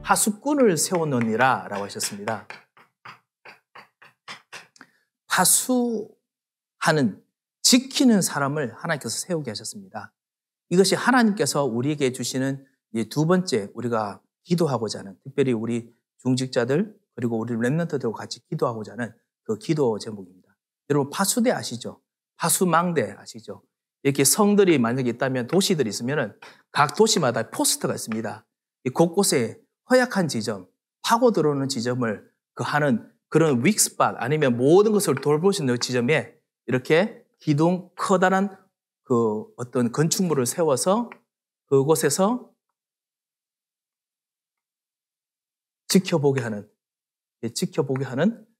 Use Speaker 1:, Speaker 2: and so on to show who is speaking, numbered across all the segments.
Speaker 1: 파수꾼을 세우느니라 라고 하셨습니다. 파수하는, 지키는 사람을 하나님께서 세우게 하셨습니다. 이것이 하나님께서 우리에게 주시는 두 번째 우리가 기도하고자 하는, 특별히 우리 중직자들 그리고 우리 렘넌트들과 같이 기도하고자 하는 그 기도 제목입니다. 여러분 파수대 아시죠? 파수망대 아시죠? 이렇게 성들이 만약에 있다면, 도시들이 있으면 각 도시마다 포스터가 있습니다. 곳곳에 허약한 지점, 파고 들어오는 지점을 하는 그런 윅스팟, 아니면 모든 것을 돌볼 수 있는 지점에 이렇게 기둥 커다란 그 어떤 건축물을 세워서 그곳에서 지켜보게 하는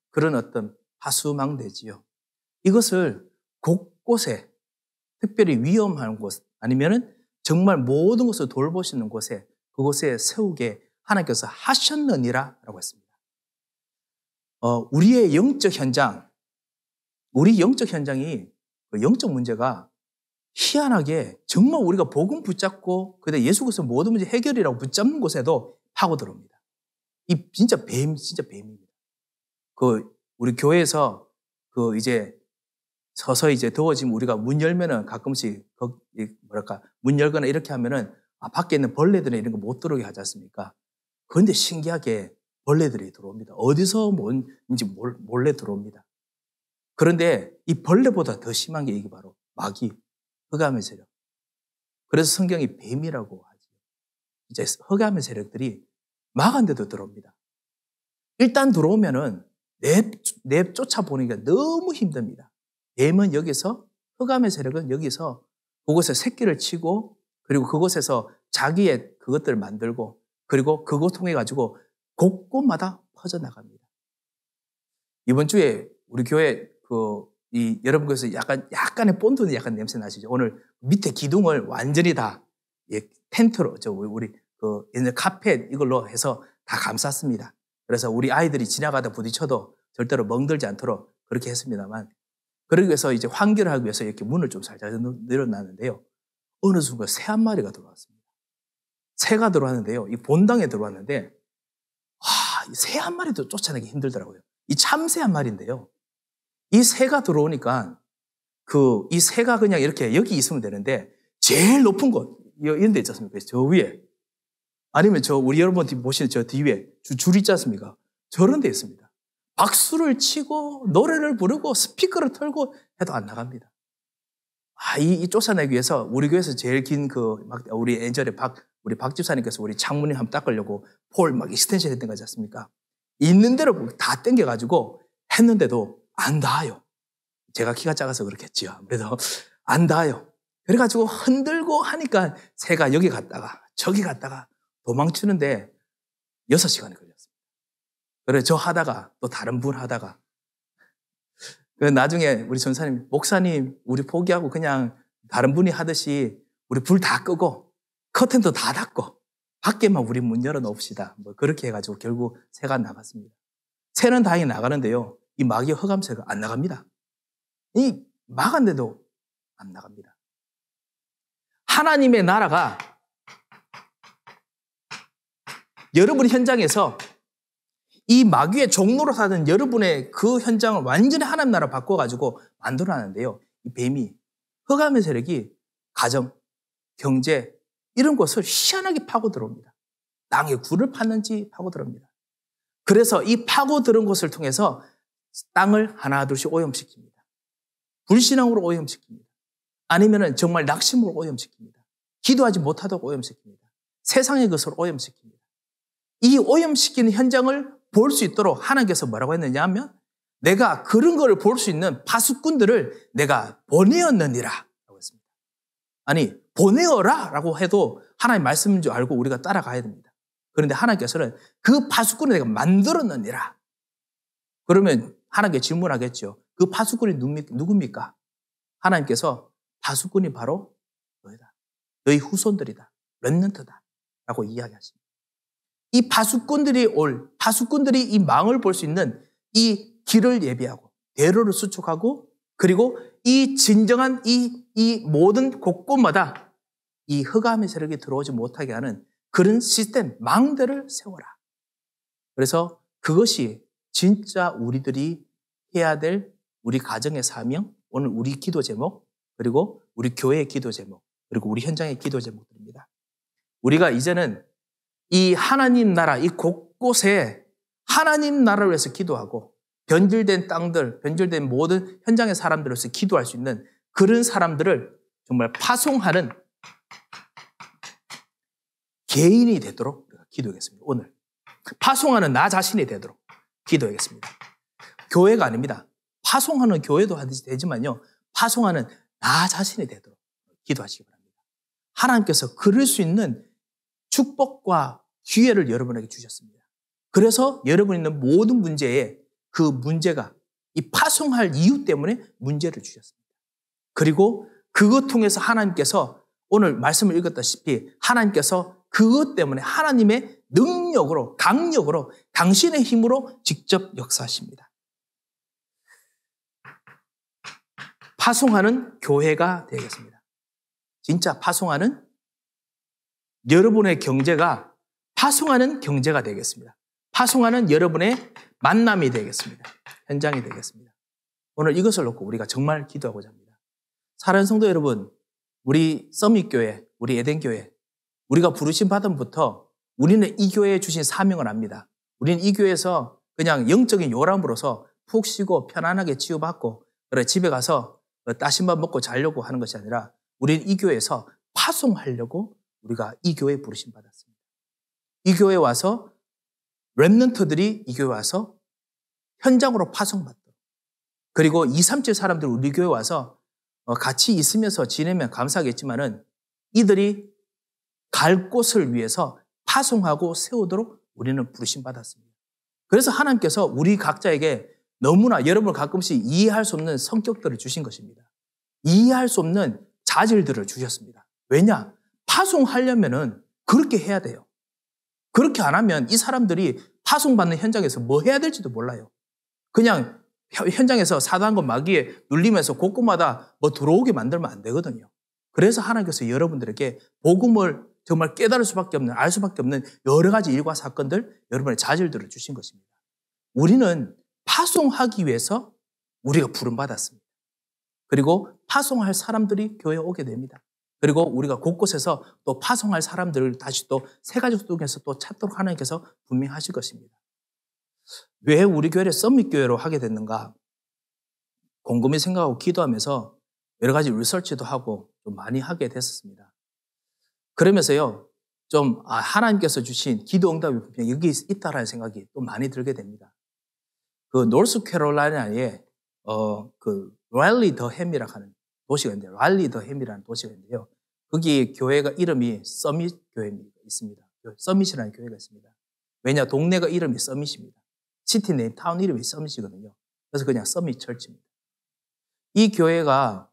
Speaker 1: 그런 어떤 파수망대지요. 이것을 곳곳에, 특별히 위험한 곳, 아니면은 정말 모든 것을 돌보시는 곳에, 그곳에 세우게 하나님께서 하셨느니라 라고 했습니다. 우리의 영적 현장이, 그 영적 문제가 희한하게 정말 우리가 복음 붙잡고 그때 예수 그리스도 모든 문제 해결이라고 붙잡는 곳에도 파고 들어옵니다. 이 진짜 뱀입니다. 우리 교회에서 이제 서서히 이제 더워지면 우리가 문 열면은 가끔씩 문 열거나 이렇게 하면은 밖에 있는 벌레들이 이런 거 못 들어오게 하지 않습니까? 그런데 신기하게 벌레들이 들어옵니다. 어디서 뭔지 몰래 들어옵니다. 그런데 이 벌레보다 더 심한 게 이게 바로 마귀, 흑암의 세력. 그래서 성경이 뱀이라고 하죠. 이제 흑암의 세력들이 막한데도 들어옵니다. 일단 들어오면은 쫓아보니까 너무 힘듭니다. 뱀은 여기서, 흑암의 세력은 여기서 그곳에 새끼를 치고, 그리고 그곳에서 자기의 그것들을 만들고, 그리고 그것 통해 가지고 곳곳마다 퍼져나갑니다. 이번 주에 우리 교회 여러분께서 약간의 본드는 약간 냄새 나시죠? 오늘 밑에 기둥을 완전히 다 텐트로, 우리 옛날 카펫 이걸로 해서 다 감쌌습니다. 그래서 우리 아이들이 지나가다 부딪혀도 절대로 멍들지 않도록 그렇게 했습니다만, 그러기 위해서 이제 환기를 하기 위해서 이렇게 문을 좀 살짝 늘어놨는데요. 어느 순간 새 한 마리가 들어왔습니다. 새가 들어왔는데요. 이 본당에 들어왔는데, 새 한 마리도 쫓아내기 힘들더라고요. 이 참새 한 마리인데요. 이 새가 들어오니까 이 새가 그냥 이렇게 여기 있으면 되는데, 제일 높은 곳, 이런 데 있지 않습니까? 저 위에. 아니면 우리 여러분 보시는 저 뒤에 줄 있지 않습니까? 저런 데 있습니다. 박수를 치고 노래를 부르고 스피커를 틀고 해도 안 나갑니다. 이 쫓아내기 위해서 우리 교회에서 제일 긴 우리 예전에 우리 박 집사님께서 우리 창문을 한번 닦으려고 폴 익스텐션 했던 거지 않습니까? 있는 대로 다 당겨가지고 했는데도 안 닿아요. 제가 키가 작아서 그렇겠지요. 아무래도 안 닿아요. 그래가지고 흔들고 하니까 새가 여기 갔다가 저기 갔다가 도망치는데 6시간이 걸렸습니다. 그래, 저 하다가 또 다른 분 하다가, 나중에 우리 전사님, 목사님, 우리 포기하고 그냥 다른 분이 하듯이 우리 불 다 끄고 커튼도 다 닫고 밖에만 우리 문 열어 놓읍시다. 그렇게 해가지고 결국 새가 나갔습니다. 새는 다행히 나가는데요. 이 마귀 흑암새가 안 나갑니다. 이 막았는데도 안 나갑니다. 하나님의 나라가 여러분 현장에서 이 마귀의 종로로 사는 여러분의 그 현장을 완전히 하나님 나라 바꿔가지고 만들어놨는데요. 이 뱀이, 흑암의 세력이 가정, 경제 이런 것을 희한하게 파고 들어옵니다. 땅에 굴을 팠는지 파고 들어옵니다. 그래서 이 파고 들은 것을 통해서 땅을 하나둘씩 오염시킵니다. 불신앙으로 오염시킵니다. 아니면은 정말 낙심으로 오염시킵니다. 기도하지 못하도록 오염시킵니다. 세상의 것을 오염시킵니다. 이 오염시키는 현장을 볼 수 있도록 하나님께서 뭐라고 했느냐 하면, 내가 그런 거를 볼 수 있는 파수꾼들을 내가 보내었느니라 라고 했습니다. 아니, 보내어라 라고 해도 하나님 말씀인 줄 알고 우리가 따라가야 됩니다. 그런데 하나님께서는 그 파수꾼을 내가 만들었느니라. 그러면 하나님께 질문하겠죠. 그 파수꾼이 누굽니까? 하나님께서 파수꾼이 바로 너희다. 너희 후손들이다. 렘넌트다. 라고 이야기하십니다. 이 파수꾼들이 이 망을 볼 수 있는 이 길을 예비하고 대로를 수축하고, 그리고 이 진정한 이 모든 곳곳마다 이 흑암의 세력이 들어오지 못하게 하는 그런 시스템, 망대를 세워라. 그래서 그것이 진짜 우리들이 해야 될 우리 가정의 사명, 오늘 우리 기도 제목, 그리고 우리 교회의 기도 제목, 그리고 우리 현장의 기도 제목들입니다. 우리가 이제는 이 하나님 나라, 이 곳곳에 하나님 나라를 위해서 기도하고 변질된 땅들, 변질된 모든 현장의 사람들로서 기도할 수 있는 그런 사람들을 정말 파송하는 개인이 되도록 기도하겠습니다. 오늘 파송하는 나 자신이 되도록 기도하겠습니다. 교회가 아닙니다. 파송하는 교회도 되지만요, 파송하는 나 자신이 되도록 기도하시기 바랍니다. 하나님께서 그럴 수 있는 축복과 기회를 여러분에게 주셨습니다. 그래서 여러분이 있는 모든 문제에 그 문제가 이 파송할 이유 때문에 문제를 주셨습니다. 그리고 그것 통해서 하나님께서 오늘 말씀을 읽었다시피 하나님께서 그것 때문에 하나님의 능력으로, 강력으로, 당신의 힘으로 직접 역사하십니다. 파송하는 교회가 되겠습니다. 진짜 파송하는 여러분의 경제가 파송하는 경제가 되겠습니다. 파송하는 여러분의 만남이 되겠습니다. 현장이 되겠습니다. 오늘 이것을 놓고 우리가 정말 기도하고자 합니다. 사랑하는 성도 여러분, 우리 서밋교회, 우리 에덴교회, 우리가 부르심 받음부터 우리는 이 교회에 주신 사명을 압니다. 우리는 이 교회에서 그냥 영적인 요람으로서 푹 쉬고 편안하게 치유받고 그래 집에 가서 따신밥 먹고 자려고 하는 것이 아니라 우리는 이 교회에서 파송하려고 우리가 이 교회에 부르심 받았습니다. 이 교회에 와서 렘넌트들이 이 교회에 와서 현장으로 파송받도록, 그리고 237 사람들 우리 교회에 와서 같이 있으면서 지내면 감사하겠지만은 이들이 갈 곳을 위해서 파송하고 세우도록 우리는 부르심 받았습니다. 그래서 하나님께서 우리 각자에게 너무나 여러분 가끔씩 이해할 수 없는 성격들을 주신 것입니다. 이해할 수 없는 자질들을 주셨습니다. 왜냐? 파송하려면은 그렇게 해야 돼요. 그렇게 안 하면 이 사람들이 파송받는 현장에서 뭐 해야 될지도 몰라요. 그냥 현장에서 사단과 마귀에 눌리면서 곳곳마다 뭐 들어오게 만들면 안 되거든요. 그래서 하나님께서 여러분들에게 복음을 정말 깨달을 수밖에 없는, 알 수밖에 없는 여러 가지 일과 사건들, 여러분의 자질들을 주신 것입니다. 우리는 파송하기 위해서 우리가 부름받았습니다. 그리고 파송할 사람들이 교회에 오게 됩니다. 그리고 우리가 곳곳에서 또 파송할 사람들을 다시 또 새 가족 속에서 또 찾도록 하나님께서 분명히 하실 것입니다. 왜 우리 교회를 서밋교회로 하게 됐는가? 곰곰이 생각하고 기도하면서 여러 가지 리서치도 하고 좀 많이 하게 됐었습니다. 그러면서요, 좀 하나님께서 주신 기도 응답이 분명히 여기 있다라는 생각이 또 많이 들게 됩니다. 그 노스캐롤라이나에 그 랄리 더햄이라고 하는 도시가 있는데, 랄리 더햄이라는 도시가 있는데요. 거기 교회가 이름이 서밋 교회입니다. 있습니다. 서밋이라는 교회가 있습니다. 왜냐, 동네가 이름이 서밋입니다. 시티 네임, 타운 이름이 서밋이거든요. 그래서 그냥 서밋 철치입니다. 이 교회가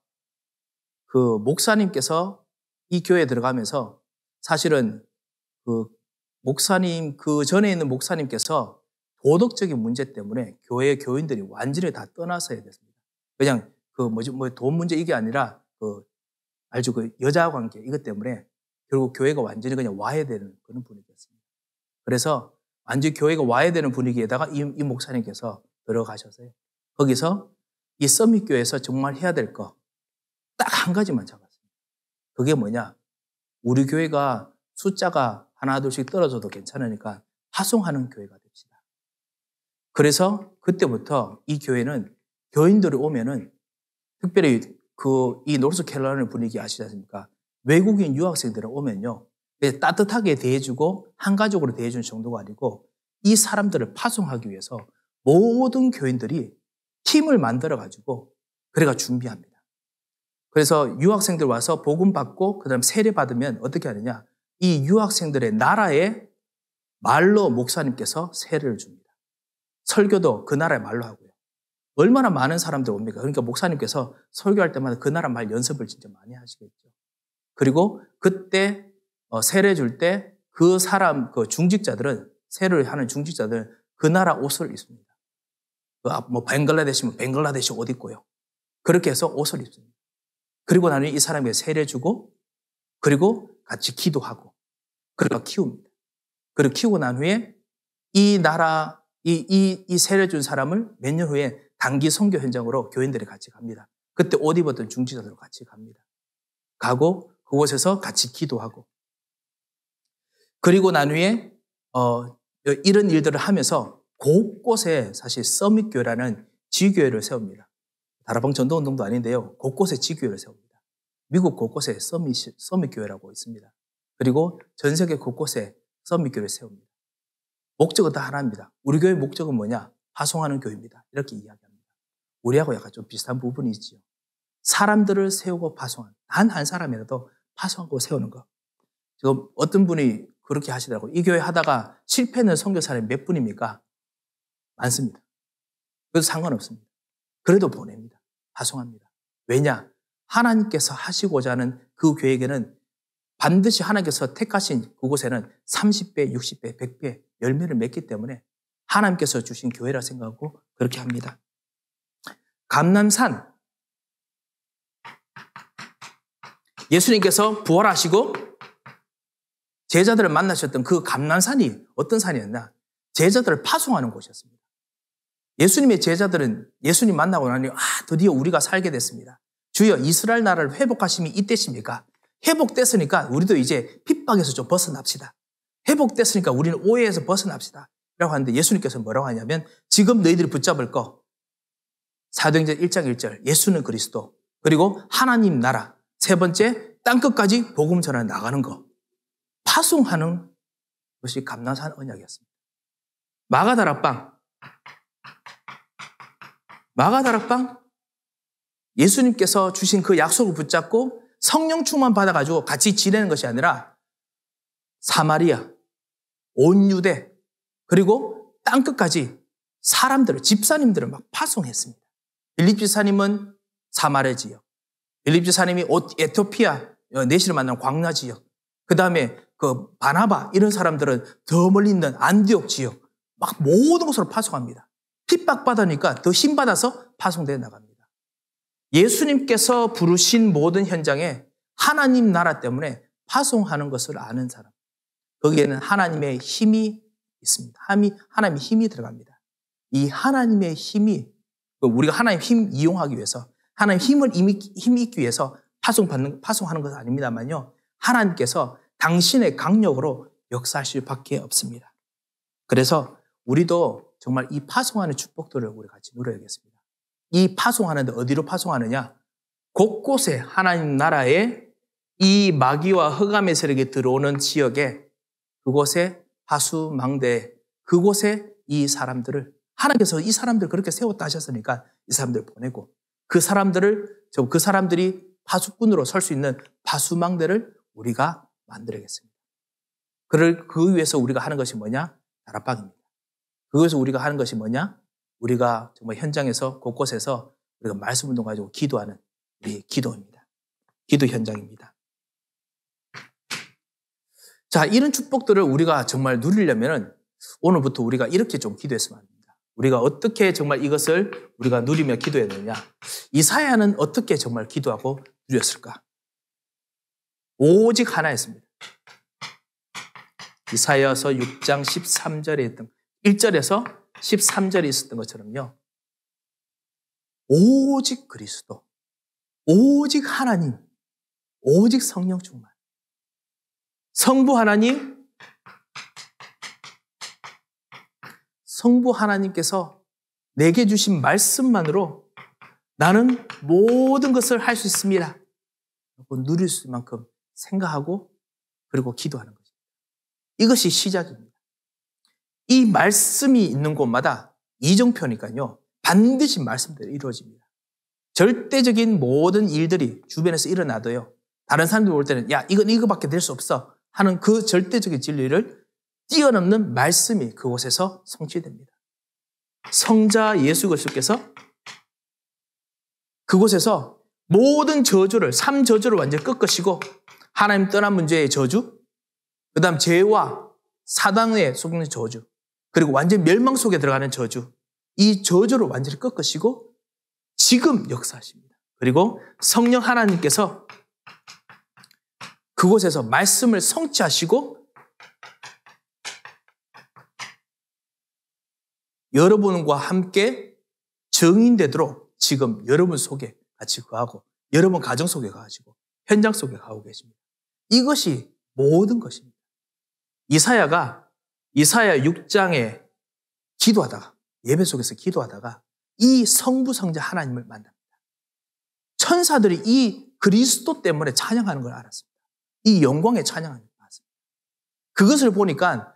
Speaker 1: 그 목사님께서 이 교회에 들어가면서 사실은 그 목사님, 그 전에 있는 목사님께서 도덕적인 문제 때문에 교회 교인들이 완전히 다 떠나서야 됐습니다. 그냥 돈 문제 이게 아니라 알죠? 그 여자 관계 이것 때문에 결국 교회가 완전히 그냥 와야 되는 그런 분위기였습니다. 그래서 완전히 교회가 와야 되는 분위기에다가 이 목사님께서 들어가셔서요. 거기서 이 서밋교회에서 정말 해야 될 거 딱 한 가지만 잡았습니다. 그게 뭐냐? 우리 교회가 숫자가 하나 둘씩 떨어져도 괜찮으니까 파송하는 교회가 됩시다. 그래서 그때부터 이 교회는 교인들이 오면은 특별히 이 노스캐롤라이나 분위기 아시지 않습니까? 외국인 유학생들이 오면요, 따뜻하게 대해주고 한 가족으로 대해주는 정도가 아니고 이 사람들을 파송하기 위해서 모든 교인들이 팀을 만들어가지고 그래가 준비합니다. 그래서 유학생들 와서 복음 받고 그다음 세례 받으면 어떻게 하느냐? 이 유학생들의 나라의 말로 목사님께서 세례를 줍니다. 설교도 그 나라의 말로 하고요. 얼마나 많은 사람들 옵니까? 그러니까 목사님께서 설교할 때마다 그 나라 말 연습을 진짜 많이 하시겠죠. 그리고 그때 세례 줄 때 그 사람, 그 중직자들은, 세례를 하는 중직자들은 그 나라 옷을 입습니다. 벵글라데시면 벵글라데시 옷 입고요. 그렇게 해서 옷을 입습니다. 그리고 나는 이 사람에게 세례 주고, 그리고 같이 기도하고, 그리고 키웁니다. 그리고 키우고 난 후에 이 나라, 이 세례 준 사람을 몇 년 후에 단기 선교 현장으로 교인들이 같이 갑니다. 그때 옷 입었던 중지자들로 같이 갑니다. 가고 그곳에서 같이 기도하고 그리고 난 후에 이런 일들을 하면서 곳곳에 사실 서밋교회라는 지교회를 세웁니다. 다락방 전도운동도 아닌데요. 곳곳에 지교회를 세웁니다. 미국 곳곳에 서밋교회라고 있습니다. 그리고 전 세계 곳곳에 서밋교회를 세웁니다. 목적은 다 하나입니다. 우리 교회의 목적은 뭐냐? 파송하는 교회입니다. 이렇게 이야기합니다. 우리하고 약간 좀 비슷한 부분이 있죠. 사람들을 세우고 파송하는, 단 한 사람이라도 파송하고 세우는 것. 지금 어떤 분이 그렇게 하시더라고요. 이 교회 하다가 실패하는 선교사람이 몇 분입니까? 많습니다. 그래도 상관없습니다. 그래도 보냅니다. 파송합니다. 왜냐? 하나님께서 하시고자 하는 그 계획에는 반드시 하나님께서 택하신 그곳에는 30배, 60배, 100배 열매를 맺기 때문에 하나님께서 주신 교회라 생각하고 그렇게 합니다. 감람산. 예수님께서 부활하시고 제자들을 만나셨던 그 감람산이 어떤 산이었나? 제자들을 파송하는 곳이었습니다. 예수님의 제자들은 예수님 만나고 나니 드디어 우리가 살게 됐습니다. 주여 이스라엘 나라를 회복하심이 이때십니까? 회복됐으니까 우리도 이제 핍박에서 좀 벗어납시다. 회복됐으니까 우리는 오해에서 벗어납시다. 라고 하는데 예수님께서 뭐라고 하냐면 지금 너희들이 붙잡을 거 사도행전 1장 1절 예수는 그리스도 그리고 하나님 나라 세 번째 땅끝까지 복음 전하러 나가는 거 파송하는 것이 감람산 언약이었습니다. 마가다락방 예수님께서 주신 그 약속을 붙잡고 성령 충만 받아가지고 같이 지내는 것이 아니라 사마리아, 온 유대 그리고 땅끝까지 사람들을 집사님들을 막 파송했습니다. 빌립 집사님은 사마리아 지역, 빌립 집사님이 에티오피아 내시를 만난 광야 지역, 그 다음에 그 바나바 이런 사람들은 더 멀리 있는 안디옥 지역 막 모든 곳으로 파송합니다. 핍박받으니까 더 힘받아서 파송되어 나갑니다. 예수님께서 부르신 모든 현장에 하나님 나라 때문에 파송하는 것을 아는 사람. 거기에는 하나님의 힘이 있습니다. 하나님의 힘이 들어갑니다. 이 하나님의 힘이 우리가 하나님의 힘 이용하기 위해서 하나님의 힘이 있기 위해서 파송하는 것은 아닙니다만요. 하나님께서 당신의 강력으로 역사하실 밖에 없습니다. 그래서 우리도 정말 이 파송하는 축복들을 우리 같이 누려야겠습니다. 이 파송하는데 어디로 파송하느냐? 곳곳에 하나님 나라에 이 마귀와 흑암의 세력이 들어오는 지역에 그곳에 하수망대 그곳에 이 사람들을 하나님께서 이 사람들을 그렇게 세웠다 하셨으니까 이 사람들을 보내고 그 사람들이 파수꾼으로 설 수 있는 파수망대를 우리가 만들어야겠습니다. 그 위해서 우리가 하는 것이 뭐냐? 다락방입니다. 그것을 우리가 하는 것이 뭐냐? 우리가 정말 현장에서 곳곳에서 우리가 말씀 운동 가지고 기도하는 우리의 기도입니다. 기도 현장입니다. 자, 이런 축복들을 우리가 정말 누리려면 오늘부터 우리가 이렇게 좀 기도했으면 합니다. 우리가 어떻게 정말 이것을 우리가 누리며 기도해야 되느냐? 이사야는 어떻게 정말 기도하고 누렸을까? 오직 하나였습니다. 이사야서 6장 13절에 있던 1절에서 13절에 있었던 것처럼요. 오직 그리스도, 오직 하나님, 오직 성령 충만. 성부 하나님께서 내게 주신 말씀만으로 나는 모든 것을 할 수 있습니다. 누릴 수 있을 만큼 생각하고 그리고 기도하는 것입니다. 이것이 시작입니다. 이 말씀이 있는 곳마다 이정표니까요. 반드시 말씀대로 이루어집니다. 절대적인 모든 일들이 주변에서 일어나도요. 다른 사람들 볼 때는 야 이건 이거밖에 될 수 없어 하는 그 절대적인 진리를 뛰어넘는 말씀이 그곳에서 성취됩니다. 성자 예수 그리스도께서 그곳에서 모든 저주를 3저주를 완전히 꺾으시고 하나님 떠난 문제의 저주, 그 다음 죄와 사단에 속는 저주, 그리고 완전히 멸망 속에 들어가는 저주, 이 저주를 완전히 꺾으시고 지금 역사하십니다. 그리고 성령 하나님께서 그곳에서 말씀을 성취하시고 여러분과 함께 정인되도록 지금 여러분 속에 같이 거하고 여러분 가정 속에 거하시고 현장 속에 거하고 계십니다. 이것이 모든 것입니다. 이사야 6장에 기도하다가 예배 속에서 기도하다가 이 성부성자 하나님을 만납니다. 천사들이 이 그리스도 때문에 찬양하는 걸 알았습니다. 이 영광의 찬양하는 걸 알았습니다. 그것을 보니까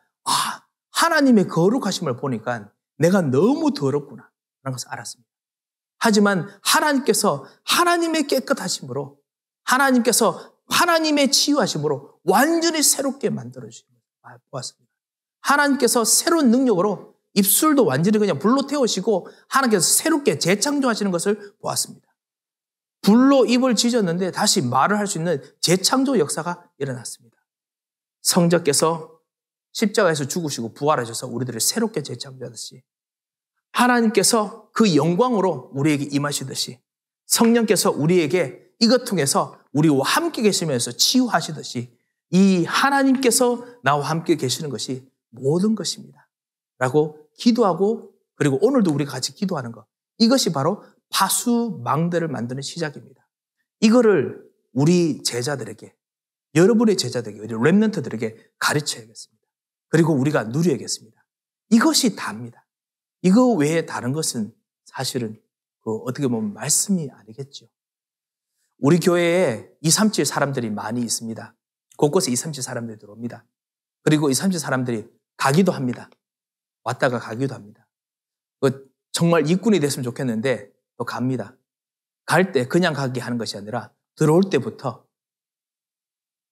Speaker 1: 하나님의 거룩하심을 보니까 내가 너무 더럽구나 라는 것을 알았습니다. 하지만 하나님께서 하나님의 깨끗하심으로 하나님께서 하나님의 치유하심으로 완전히 새롭게 만들어주신 걸 보았습니다. 하나님께서 새로운 능력으로 입술도 완전히 그냥 불로 태우시고 하나님께서 새롭게 재창조하시는 것을 보았습니다. 불로 입을 찢었는데 다시 말을 할 수 있는 재창조 역사가 일어났습니다. 성자께서 십자가에서 죽으시고 부활하셔서 우리들을 새롭게 재창조하듯이 하나님께서 그 영광으로 우리에게 임하시듯이 성령께서 우리에게 이것 통해서 우리와 함께 계시면서 치유하시듯이 이 하나님께서 나와 함께 계시는 것이 모든 것입니다. 라고 기도하고 그리고 오늘도 우리가 같이 기도하는 것. 이것이 바로 파수망대를 만드는 시작입니다. 이거를 우리 제자들에게 여러분의 제자들에게 우리 렘넌트들에게 가르쳐야겠습니다. 그리고 우리가 누려야겠습니다. 이것이 다입니다. 이거 외에 다른 것은 사실은 어떻게 보면 말씀이 아니겠죠. 우리 교회에 237 사람들이 많이 있습니다. 곳곳에 237 사람들이 들어옵니다. 그리고 237 사람들이 가기도 합니다. 왔다가 가기도 합니다. 정말 일꾼이 됐으면 좋겠는데 또 갑니다. 갈 때 그냥 가게 하는 것이 아니라 들어올 때부터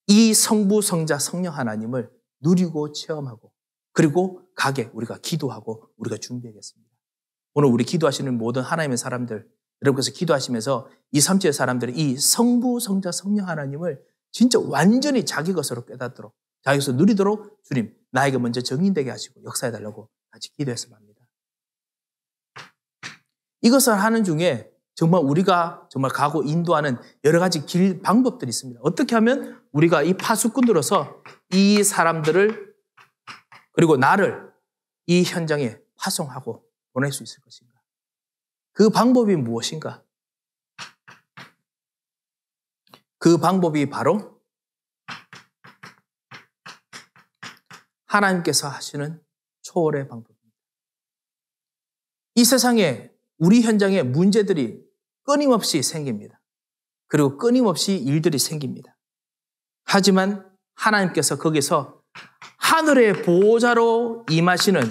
Speaker 1: 이 성부, 성자, 성령 하나님을 누리고 체험하고 그리고 가게 우리가 기도하고 우리가 준비하겠습니다. 오늘 우리 기도하시는 모든 하나님의 사람들 여러분께서 기도하시면서 237 사람들이 이 성부, 성자, 성령 하나님을 진짜 완전히 자기 것으로 깨닫도록 자기 것으로 누리도록 주님 나에게 먼저 정인되게 하시고 역사해달라고 같이 기도했으면 합니다. 이것을 하는 중에 정말 우리가 정말 가고 인도하는 여러 가지 방법들이 있습니다. 어떻게 하면 우리가 이 파수꾼으로서 이 사람들을 그리고 나를 이 현장에 파송하고 보낼 수 있을 것인가? 그 방법이 무엇인가? 그 방법이 바로 하나님께서 하시는 초월의 방법입니다. 이 세상에 우리 현장에 문제들이 끊임없이 생깁니다. 그리고 끊임없이 일들이 생깁니다. 하지만 하나님께서 거기서 하늘의 보호자로 임하시는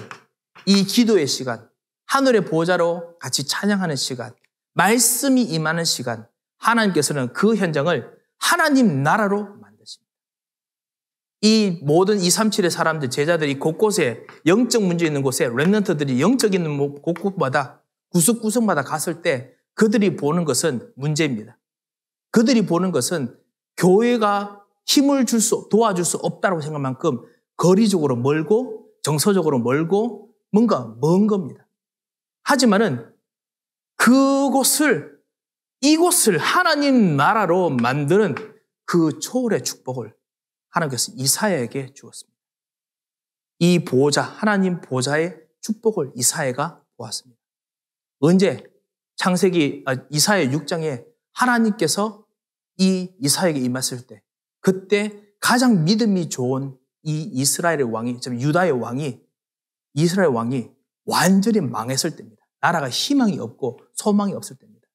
Speaker 1: 이 기도의 시간, 하늘의 보호자로 같이 찬양하는 시간, 말씀이 임하는 시간, 하나님께서는 그 현장을 하나님 나라로 만드십니다. 이 모든 237의 사람들, 제자들이 곳곳에 영적 문제 있는 곳에 렘넌트들이 영적 있는 곳곳마다 구석구석마다 갔을 때 그들이 보는 것은 문제입니다. 그들이 보는 것은 교회가 힘을 도와줄 수 없다고 생각할 만큼 거리적으로 멀고 정서적으로 멀고 뭔가 먼 겁니다. 하지만은 이곳을 하나님 나라로 만드는 그 초월의 축복을 하나님께서 이사야에게 주었습니다. 이 보호자, 하나님 보호자의 축복을 이사야가 보았습니다. 언제? 이사야 6장에 하나님께서 이 이사야에게 임했을 때 그때 가장 믿음이 좋은 이 이스라엘의 왕이, 유다의 왕이, 이스라엘 왕이 완전히 망했을 때입니다. 나라가 희망이 없고 소망이 없을 때입니다.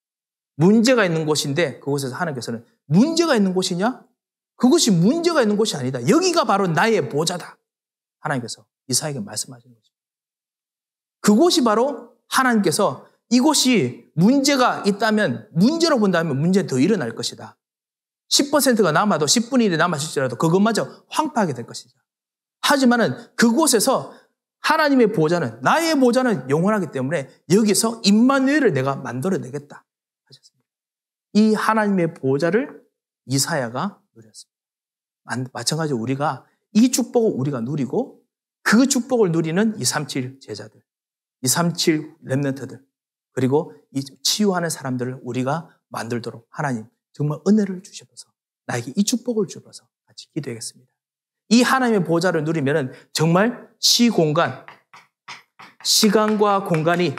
Speaker 1: 문제가 있는 곳인데 그곳에서 하나님께서는 문제가 있는 곳이냐? 그것이 문제가 있는 곳이 아니다. 여기가 바로 나의 보좌다. 하나님께서 이사야에게 말씀하시는 거죠. 그곳이 바로 하나님께서 이곳이 문제가 있다면 문제로 본다면 문제는 더 일어날 것이다. 10%가 남아도 10분의 1이 남았을지라도 그것마저 황폐하게 될 것이다. 하지만은 그곳에서 하나님의 보좌는 나의 보좌는 영원하기 때문에 여기서 임마누엘을 내가 만들어내겠다 하셨습니다. 이 하나님의 보좌를 이사야가 누렸습니다. 마찬가지로 우리가 이 축복을 우리가 누리고 그 축복을 누리는 237 제자들, 237 렘넌트들 그리고 이 치유하는 사람들을 우리가 만들도록 하나님 정말 은혜를 주셔서 나에게 이 축복을 주셔서 같이 기도하겠습니다. 이 하나님의 보좌를 누리면 정말 시공간 시간과 공간이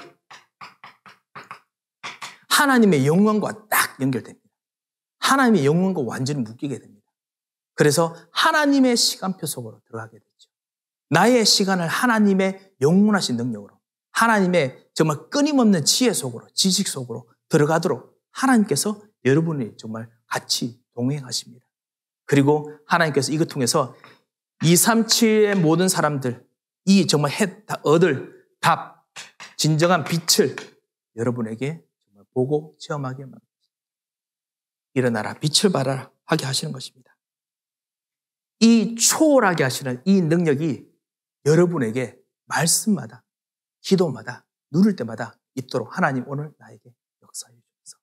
Speaker 1: 하나님의 영광과 딱 연결됩니다. 하나님의 영광과 완전히 묶이게 됩니다. 그래서 하나님의 시간표 속으로 들어가게 되죠. 나의 시간을 하나님의 영원하신 능력으로, 하나님의 정말 끊임없는 지혜 속으로, 지식 속으로 들어가도록 하나님께서 여러분이 정말 같이 동행하십니다. 그리고 하나님께서 이것 통해서 237의 모든 사람들, 이 정말 얻을 답, 진정한 빛을 여러분에게 정말 보고 체험하게 만듭니다. 일어나라, 빛을 발하라 하게 하시는 것입니다. 이 초월하게 하시는 이 능력이 여러분에게 말씀마다, 기도마다, 누릴 때마다 있도록 하나님 오늘 나에게 역사해 주셔서,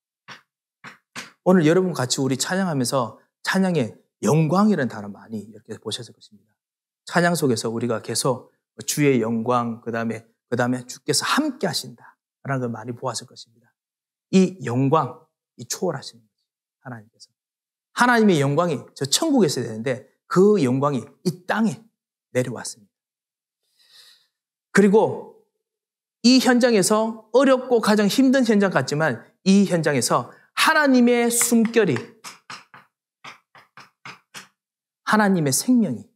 Speaker 1: 오늘 여러분 같이 우리 찬양하면서 찬양의 영광이라는 단어 많이 이렇게 보셨을 것입니다. 찬양 속에서 우리가 계속 주의 영광, 그 다음에 주께서 함께 하신다라는 걸 많이 보았을 것입니다. 이 영광, 이 초월하시는 거죠. 하나님께서. 하나님의 영광이 저 천국에 있어야 되는데 그 영광이 이 땅에 내려왔습니다. 그리고 이 현장에서 어렵고 가장 힘든 현장 같지만 이 현장에서 하나님의 숨결이, 하나님의 생명이,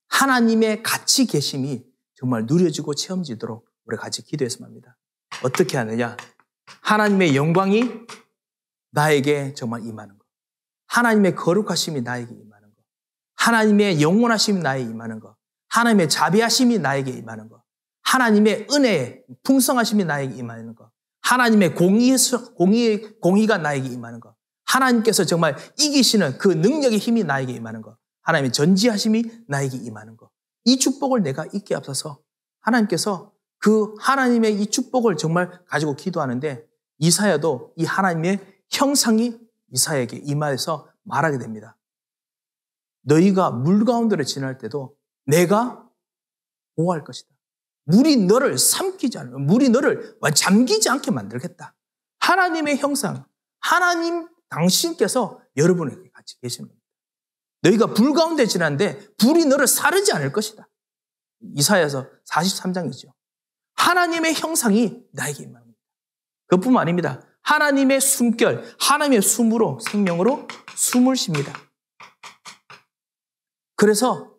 Speaker 1: 하나님의 같이 계심이 정말 누려지고 체험지도록 우리 같이 기도했으면 합니다. 어떻게 하느냐? 하나님의 영광이 나에게 정말 임하는 것, 하나님의 거룩하심이 나에게 임하는 것, 하나님의 영원하심이 나에게 임하는 것, 하나님의 자비하심이 나에게 임하는 것, 하나님의 은혜의 풍성하심이 나에게 임하는 것, 하나님의 공의가 나에게 임하는 것, 하나님께서 정말 이기시는 그 능력의 힘이 나에게 임하는 것, 하나님의 전지하심이 나에게 임하는 것, 이 축복을 내가 잊게 앞서서 하나님께서 그 하나님의 이 축복을 정말 가지고 기도하는데 이사야도 이 하나님의 형상이 이사야에게 임하여서 말하게 됩니다. 너희가 물 가운데를 지날 때도 내가 보호할 것이다. 물이 너를 삼키지 않으면, 물이 너를 잠기지 않게 만들겠다. 하나님의 형상, 하나님 당신께서 여러분에게 같이 계시는 겁니다. 너희가 불 가운데 지나는데 불이 너를 사르지 않을 것이다. 이사야서 43장이죠. 하나님의 형상이 나에게 임하는 겁니다. 그뿐만 아닙니다. 하나님의 숨결, 하나님의 숨으로, 생명으로 숨을 쉽니다. 그래서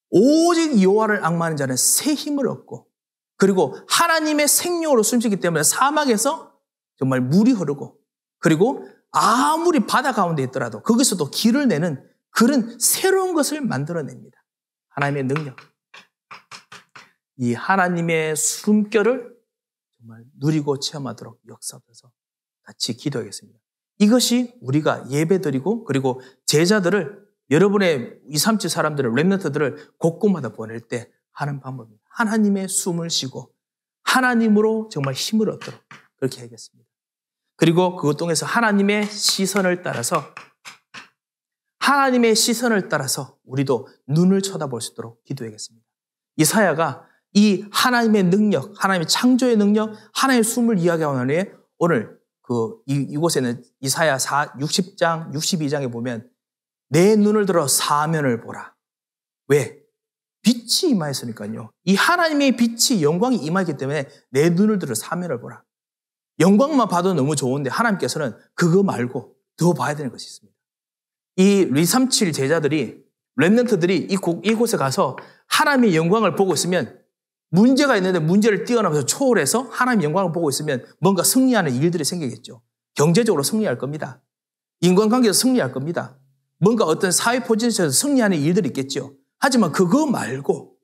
Speaker 1: 오직 여호와를 앙망하는 자는 새 힘을 얻고, 그리고 하나님의 생명으로 숨쉬기 때문에 사막에서 정말 물이 흐르고, 그리고 아무리 바다 가운데 있더라도 거기서도 길을 내는 그런 새로운 것을 만들어냅니다. 하나님의 능력. 이 하나님의 숨결을 정말 누리고 체험하도록 역사하셔서 같이 기도하겠습니다. 이것이 우리가 예배드리고 그리고 제자들을, 여러분의 237 사람들을, 렘넌트들을 곳곳마다 보낼 때 하는 방법입니다. 하나님의 숨을 쉬고 하나님으로 정말 힘을 얻도록 그렇게 하겠습니다. 그리고 그것 통해서 하나님의 시선을 따라서 우리도 눈을 쳐다볼 수 있도록 기도하겠습니다. 이사야가 이 하나님의 능력, 하나님의 창조의 능력, 하나님의 숨을 이야기하는 후에 오늘 이곳에는 이사야 60장, 62장에 보면 내 눈을 들어 사면을 보라. 왜? 빛이 임하였으니까요. 이 하나님의 빛이, 영광이 임하기 때문에 내 눈을 들어 사면을 보라. 영광만 봐도 너무 좋은데 하나님께서는 그거 말고 더 봐야 되는 것이 있습니다. 이 237 제자들이, 렘넌트들이 이곳에 가서 하나님의 영광을 보고 있으면, 문제가 있는데 문제를 뛰어넘어서 초월해서 하나님의 영광을 보고 있으면 뭔가 승리하는 일들이 생기겠죠. 경제적으로 승리할 겁니다. 인간관계에서 승리할 겁니다. 뭔가 어떤 사회 포지션에서 승리하는 일들이 있겠죠. 하지만 그거 말고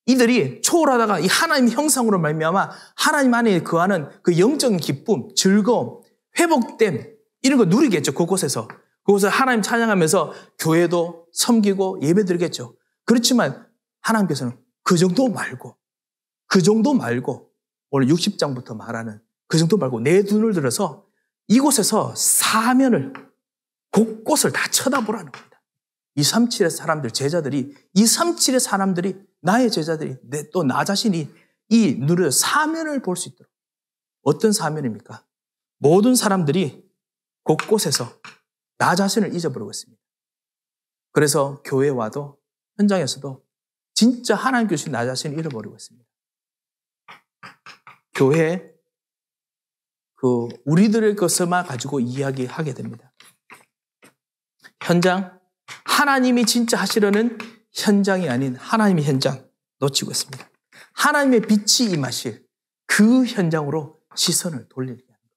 Speaker 1: 이들이 초월하다가 이 하나님의 형상으로 말미암아 하나님 안에 거하는 그 영적인 기쁨, 즐거움, 회복됨, 이런 거 누리겠죠. 그곳에서 하나님 찬양하면서 교회도 섬기고 예배드리겠죠. 그렇지만 하나님께서는 그 정도 말고 오늘 60장부터 말하는 그 정도 말고 내 눈을 들어서 이곳에서 사면을, 곳곳을 다 쳐다보라는 겁니다. 237의 사람들, 제자들이, 237의 사람들이, 나의 제자들이, 또 나 자신이 이 눈을 사면을 볼 수 있도록. 어떤 사면입니까? 모든 사람들이 곳곳에서 나 자신을 잊어버리고 있습니다. 그래서 교회에 와도 현장에서도 진짜 하나님 주신 나 자신을 잃어버리고 있습니다. 교회 우리들의 것을만 가지고 이야기하게 됩니다. 현장, 하나님이 진짜 하시려는 현장이 아닌 하나님의 현장 놓치고 있습니다. 하나님의 빛이 임하실 그 현장으로 시선을 돌리게 하는 것.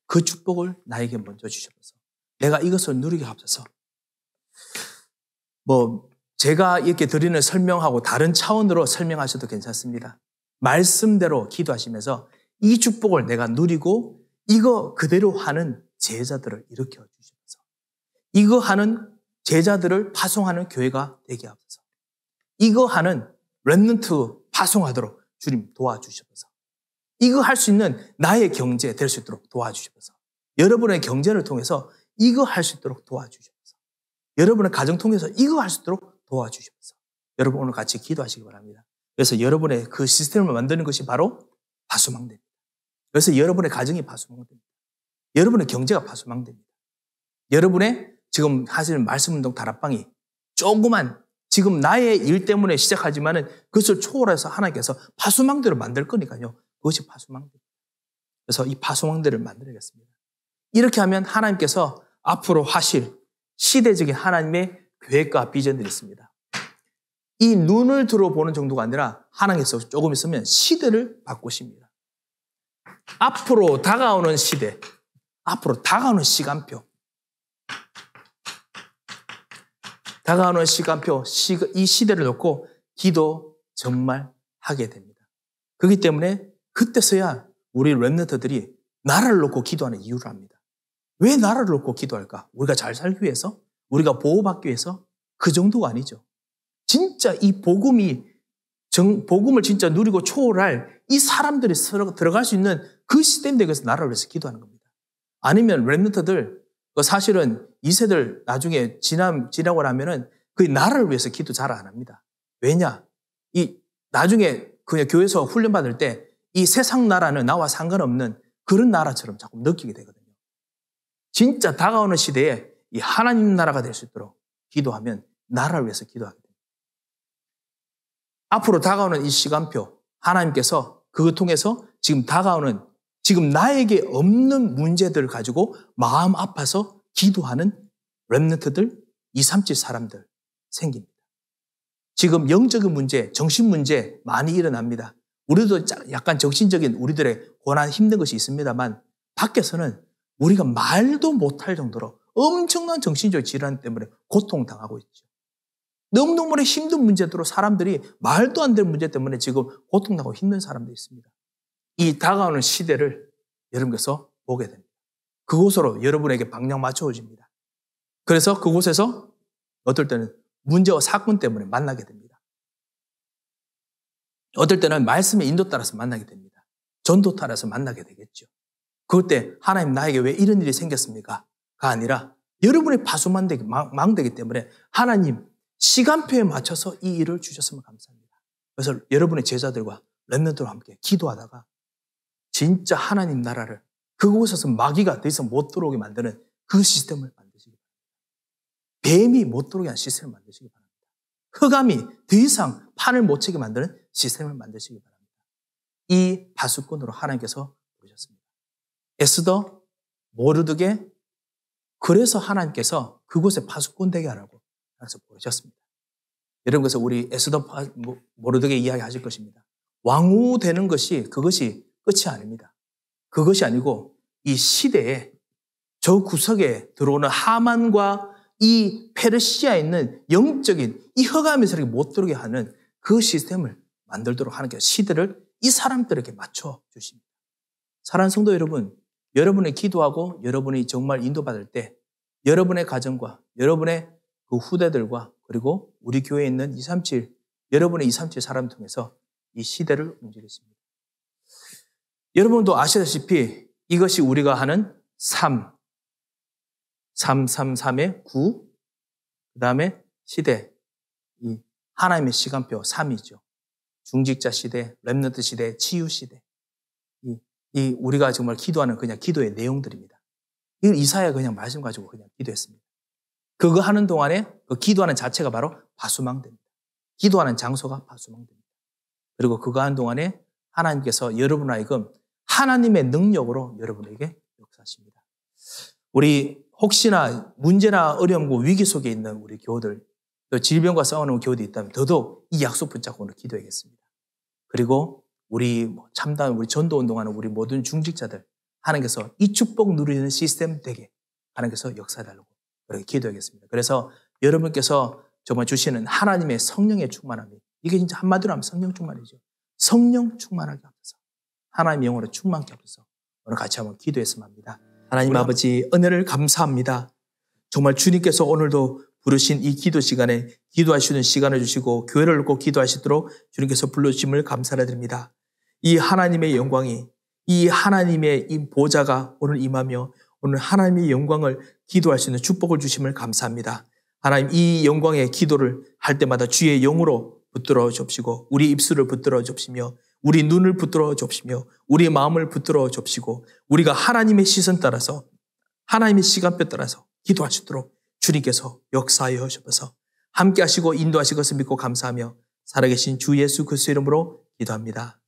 Speaker 1: 그 축복을 나에게 먼저 주셔서 내가 이것을 누리게 하옵소서. 제가 이렇게 드리는 설명하고 다른 차원으로 설명하셔도 괜찮습니다. 말씀대로 기도하시면서 이 축복을 내가 누리고 이거 그대로 하는 제자들을 일으켜 주셔서 이거 하는 제자들을 파송하는 교회가 되게 하옵소서. 이거 하는 렘넌트 파송하도록 주님 도와주셔서 이거 할 수 있는 나의 경제 될 수 있도록 도와주셔서 여러분의 경제를 통해서 이거 할 수 있도록 도와주셔서 여러분의 가정 통해서 이거 할 수 있도록 도와주셔서 여러분 오늘 같이 기도하시기 바랍니다. 그래서 여러분의 그 시스템을 만드는 것이 바로 파수망대입니다. 그래서 여러분의 가정이 파수망대입니다. 여러분의 경제가 파수망대입니다. 여러분의 지금 하시는 말씀운동 다락방이 조그만 지금 나의 일 때문에 시작하지만은 그것을 초월해서 하나님께서 파수망대로 만들 거니까요. 그것이 파수망대입니다. 그래서 이 파수망대를 만들어야겠습니다. 이렇게 하면 하나님께서 앞으로 하실 시대적인 하나님의 계획과 비전들이 있습니다. 이 눈을 들어보는 정도가 아니라 하나님께서 조금 있으면 시대를 바꾸십니다. 앞으로 다가오는 시대, 앞으로 다가오는 시간표, 다가오는 시간표, 이 시대를 놓고 기도 정말 하게 됩니다. 그렇기 때문에 그때서야 우리 렘넌트들이 나라를 놓고 기도하는 이유를 압니다. 왜 나라를 놓고 기도할까? 우리가 잘 살기 위해서? 우리가 보호받기 위해서? 그 정도가 아니죠. 진짜 이 복음을 진짜 누리고 초월할 이 사람들이 들어갈 수 있는 그 시스템에 대해서 나라를 위해서 기도하는 겁니다. 아니면 렘넌트들 사실은 2세들 나중에 지나고 나면은 그 나라를 위해서 기도 잘 안 합니다. 왜냐? 나중에 그냥 교회에서 훈련받을 때 이 세상 나라는 나와 상관없는 그런 나라처럼 자꾸 느끼게 되거든요. 진짜 다가오는 시대에 이 하나님 나라가 될 수 있도록 기도하면 나라를 위해서 기도하게 됩니다. 앞으로 다가오는 이 시간표, 하나님께서 그걸 통해서 지금 다가오는 지금 나에게 없는 문제들을 가지고 마음 아파서 기도하는 렘넌트들, 237 사람들 생깁니다. 지금 영적인 문제, 정신 문제 많이 일어납니다. 우리도 약간 정신적인 우리들의 고난 힘든 것이 있습니다만 밖에서는 우리가 말도 못할 정도로 엄청난 정신적 질환 때문에 고통당하고 있죠. 너무너무 힘든 문제들로 사람들이 말도 안 되는 문제 때문에 지금 고통당하고 힘든 사람도 있습니다. 이 다가오는 시대를 여러분께서 보게 됩니다. 그곳으로 여러분에게 방향 맞춰집니다. 그래서 그곳에서 어떨 때는 문제와 사건 때문에 만나게 됩니다. 어떨 때는 말씀의 인도 따라서 만나게 됩니다. 전도 따라서 만나게 되겠죠. 그럴 때 하나님 나에게 왜 이런 일이 생겼습니까? 가 아니라 여러분의 파수망대이기 때문에 하나님 시간표에 맞춰서 이 일을 주셨으면 감사합니다. 그래서 여러분의 제자들과 렘넌트와 함께 기도하다가 진짜 하나님 나라를 그곳에서 마귀가 더 이상 못 들어오게 만드는 그 시스템을 만드시기 바랍니다. 뱀이 못 들어오게 하는 시스템을 만드시기 바랍니다. 흑암이 더 이상 판을 못 치게 만드는 시스템을 만드시기 바랍니다. 이 파수꾼으로 하나님께서 부르셨습니다. 에스더, 모르드게, 그래서 하나님께서 그곳에 파수꾼 되게 하라고 하나님께서 부르셨습니다. 여러분, 그래서 우리 에스더 모르드게 이야기하실 것입니다. 왕후 되는 것이 그것이 끝이 아닙니다. 그것이 아니고 이 시대에 저 구석에 들어오는 하만과 이 페르시아에 있는 영적인 이 흑암의 세력이 못 들어오게 하는 그 시스템을 만들도록 하나님께서 시대를 이 사람들에게 맞춰 주십니다. 사랑하는 성도 여러분, 여러분이 기도하고 여러분이 정말 인도받을 때 여러분의 가정과 여러분의 그 후대들과 그리고 우리 교회에 있는 237, 여러분의 237 사람을 통해서 이 시대를 움직였습니다. 여러분도 아시다시피 이것이 우리가 하는 333의 9, 그 다음에 시대, 이 하나님의 시간표 3이죠. 중직자 시대, 렘넌트 시대, 치유 시대. 이 우리가 정말 기도하는 그냥 기도의 내용들입니다. 이걸 이사야 그냥 말씀 가지고 그냥 기도했습니다. 그거 하는 동안에 그 기도하는 자체가 바로 파수망대입니다. 기도하는 장소가 파수망대입니다. 그리고 그거 하는 동안에 하나님께서 여러분 하여금 하나님의 능력으로 여러분에게 역사하십니다. 우리 혹시나 문제나 어려움과 위기 속에 있는 우리 교우들, 또 질병과 싸우는 교우들이 있다면 더더욱 이 약속 붙잡고 오늘 기도하겠습니다. 그리고 우리 참다운 우리 전도 운동하는 우리 모든 중직자들, 하나님께서 이 축복 누리는 시스템 되게 하나님께서 역사해달라고 그렇게 기도하겠습니다. 그래서 여러분께서 정말 주시는 하나님의 성령의 충만함이, 이게 진짜 한마디로 하면 성령 충만이죠. 성령 충만하게 하옵소서. 하나님의 영으로 충만케 하옵소서. 오늘 같이 한번 기도했으면 합니다. 하나님 아버지, 은혜를 감사합니다. 정말 주님께서 오늘도 부르신 이 기도 시간에 기도하시는 시간을 주시고 교회를 놓고 기도하시도록 주님께서 불러주심을 감사드립니다. 이 하나님의 영광이, 이 하나님의 이 보좌가 오늘 임하며 오늘 하나님의 영광을 기도할 수 있는 축복을 주심을 감사합니다. 하나님, 이 영광의 기도를 할 때마다 주의 영으로 붙들어 줍시고 우리 입술을 붙들어 줍시며 우리 눈을 붙들어 줍시며 우리 마음을 붙들어 줍시고 우리가 하나님의 시선 따라서 하나님의 시간표 따라서 기도할 수 있도록 주님께서 역사하여 주셔서 함께 하시고 인도하실 것을 믿고 감사하며 살아계신 주 예수 그리스도의 이름으로 기도합니다.